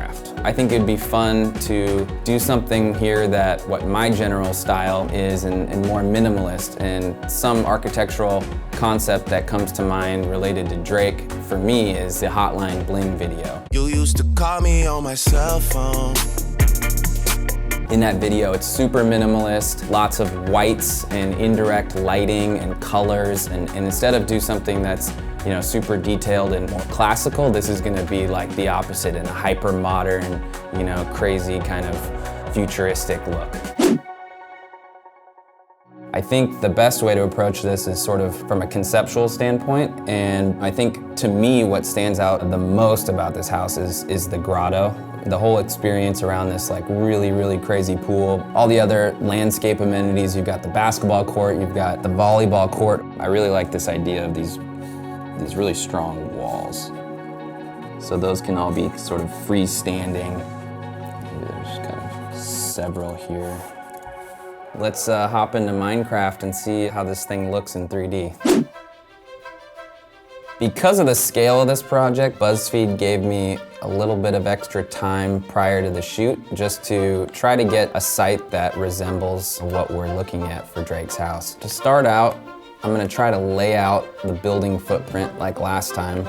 Minecraft. I think it'd be fun to do something here that what my general style is and more minimalist, and some architectural concept that comes to mind related to Drake for me is the Hotline Bling video. You used to call me on my cell phone. In that video, it's super minimalist, lots of whites and indirect lighting and colors, and instead of do something that's super detailed and more classical, this is gonna be like the opposite in a hyper modern, crazy kind of futuristic look. I think the best way to approach this is sort of from a conceptual standpoint, and I think to me what stands out the most about this house is the grotto. The whole experience around this like really crazy pool. All the other landscape amenities, you've got the basketball court, you've got the volleyball court. I really like this idea of these really strong walls. So those can all be sort of freestanding. Maybe there's kind of several here. Let's hop into Minecraft and see how this thing looks in 3D. Because of the scale of this project, BuzzFeed gave me a little bit of extra time prior to the shoot just to try to get a site that resembles what we're looking at for Drake's house. To start out, I'm gonna try to lay out the building footprint like last time.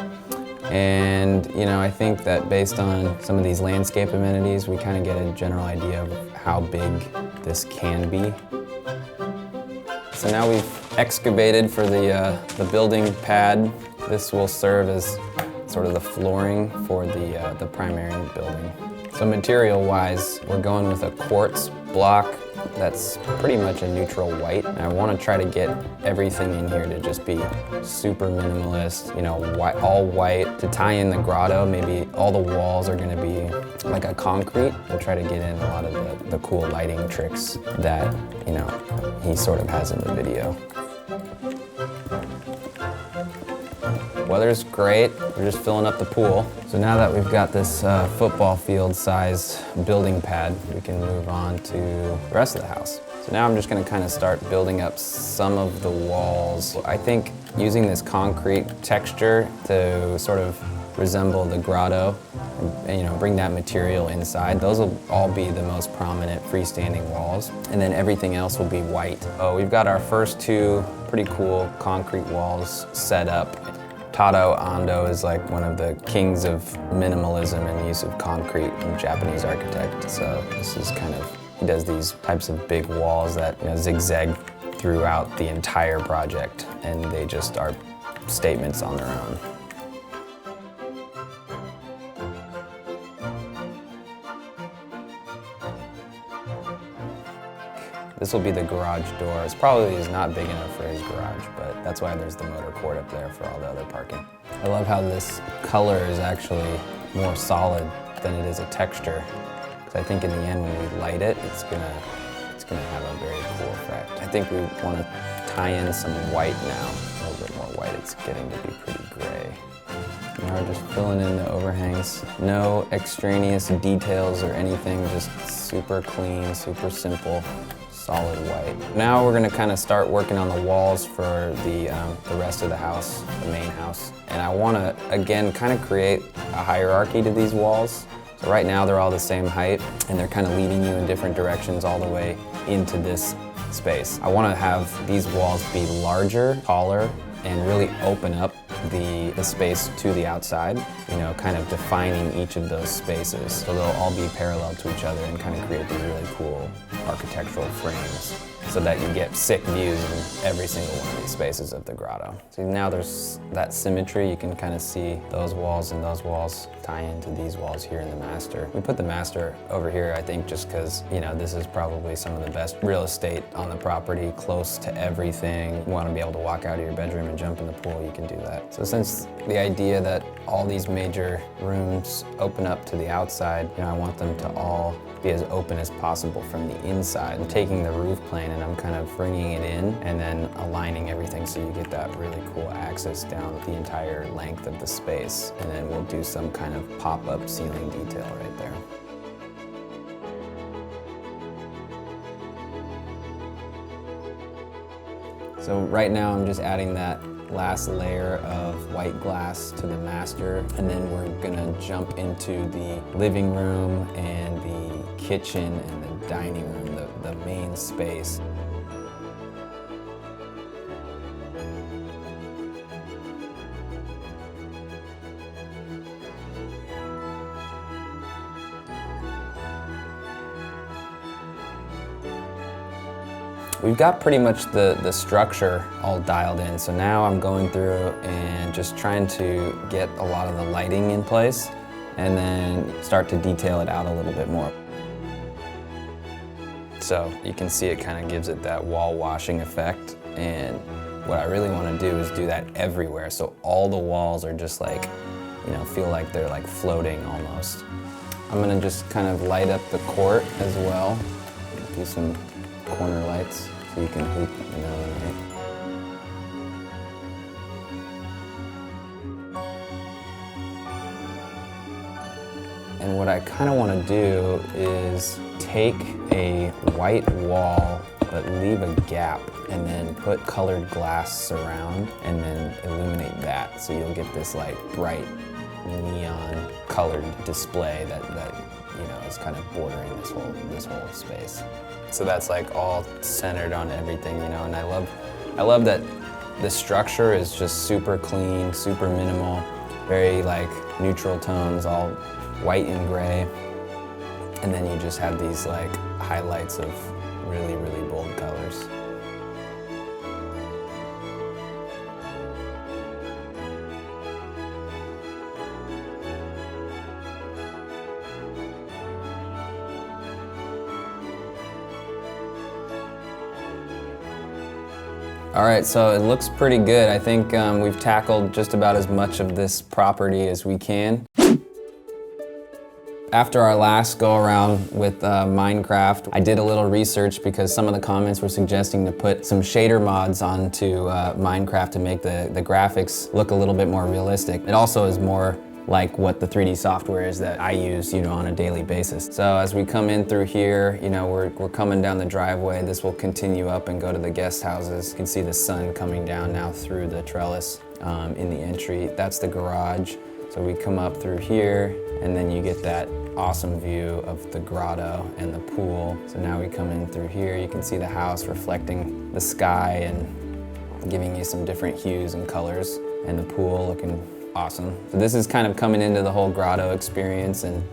And I think that based on some of these landscape amenities, we kind of get a general idea of how big this can be. So now we've excavated for the building pad. This will serve as sort of the flooring for the primary building. So material-wise, we're going with a quartz block that's pretty much a neutral white. And I want to try to get everything in here to just be super minimalist, all white. To tie in the grotto, maybe all the walls are going to be like a concrete. We'll try to get in a lot of the cool lighting tricks that, he sort of has in the video. Weather's great, we're just filling up the pool. So now that we've got this football field sized building pad, we can move on to the rest of the house. So now I'm just gonna kind of start building up some of the walls. I think using this concrete texture to sort of resemble the grotto and bring that material inside, those will all be the most prominent freestanding walls. And then everything else will be white. Oh, we've got our first two pretty cool concrete walls set up. Tado Ando is like one of the kings of minimalism and use of concrete in Japanese architect. So this is he does these types of big walls that zigzag throughout the entire project, and they just are statements on their own. This will be the garage door. It probably is not big enough for his garage, but that's why there's the motor court up there for all the other parking. I love how this color is actually more solid than it is a texture. Because I think in the end when we light it, it's gonna have a very cool effect. I think we want to tie in some white now, a little bit more white. It's getting to be pretty gray. Now we're just filling in the overhangs. No extraneous details or anything, just super clean, super simple. Solid white. Now we're gonna kind of start working on the walls for the rest of the house, the main house. And I wanna, again, kind of create a hierarchy to these walls. So right now they're all the same height and they're kind of leading you in different directions all the way into this space. I wanna have these walls be larger, taller, and really open up the space to the outside, kind of defining each of those spaces. So they'll all be parallel to each other and kind of create these really cool architectural frames so that you get sick views in every single one of these spaces of the grotto. So now there's that symmetry. You can kind of see those walls and those walls tie into these walls here in the master. We put the master over here, I think, just because, this is probably some of the best real estate on the property, close to everything. You want to be able to walk out of your bedroom and jump in the pool, you can do that. So since the idea that all these major rooms open up to the outside, I want them to all be as open as possible from the inside. I'm taking the roof plane and I'm kind of bringing it in and then aligning everything so you get that really cool axis down the entire length of the space. And then we'll do some kind of pop-up ceiling detail right there. So right now I'm just adding that last layer of white glass to the master, and then we're gonna jump into the living room and the kitchen and the dining room, the main space. We've got pretty much the structure all dialed in, so now I'm going through and just trying to get a lot of the lighting in place and then start to detail it out a little bit more. So you can see it kind of gives it that wall washing effect, and what I really want to do is do that everywhere, so all the walls are just like, you know, feel like they're like floating almost. I'm gonna just kind of light up the court as well, do some corner lights so you can hoop in the middle of the night. And what I kind of want to do is take a white wall but leave a gap and then put colored glass surround and then illuminate that, so you'll get this like bright neon colored display that you know is kind of bordering this whole space. So that's like all centered on everything, you know, and I love that the structure is just super clean, super minimal, very like neutral tones, all white and gray. And then you just have these like highlights of really, really bold colors. All right, so it looks pretty good. I think we've tackled just about as much of this property as we can. After our last go around with Minecraft, I did a little research because some of the comments were suggesting to put some shader mods onto Minecraft to make the graphics look a little bit more realistic. It also is more like what the 3D software is that I use, you know, on a daily basis. So as we come in through here, you know, we're coming down the driveway. This will continue up and go to the guest houses. You can see the sun coming down now through the trellis in the entry. That's the garage. So we come up through here, and then you get that awesome view of the grotto and the pool. So now we come in through here. You can see the house reflecting the sky and giving you some different hues and colors, and the pool looking awesome. So this is kind of coming into the whole grotto experience, and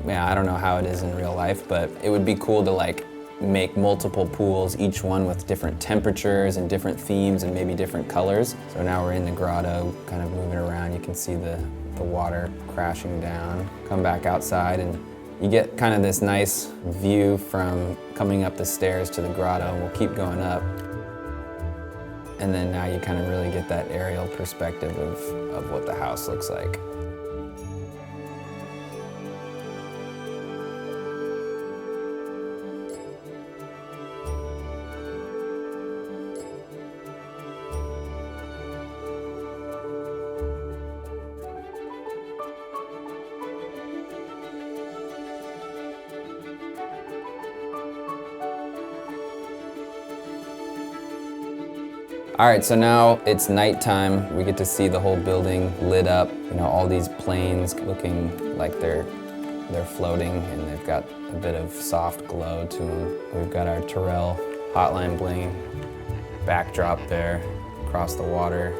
yeah, I don't know how it is in real life, but it would be cool to like make multiple pools, each one with different temperatures and different themes and maybe different colors. So now we're in the grotto, kind of moving around. You can see the water crashing down. Come back outside and you get kind of this nice view from coming up the stairs to the grotto, and we'll keep going up. And then now you kind of really get that aerial perspective of what the house looks like. All right, so now it's nighttime. We get to see the whole building lit up. You know, all these planes looking like they're floating, and they've got a bit of soft glow to them. We've got our Terrell hotline bling backdrop there across the water.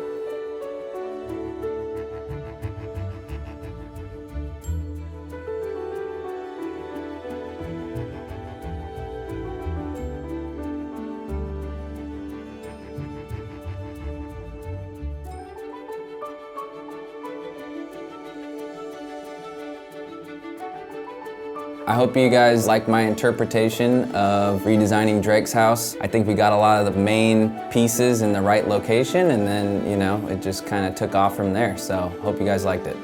I hope you guys like my interpretation of redesigning Drake's house. I think we got a lot of the main pieces in the right location, and then, you know, it just kind of took off from there. So hope you guys liked it.